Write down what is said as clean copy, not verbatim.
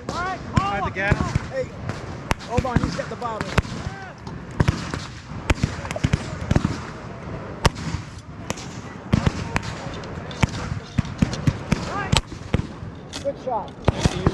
Hide the gap. Hey, Oban, he's got the bottle. Good shot.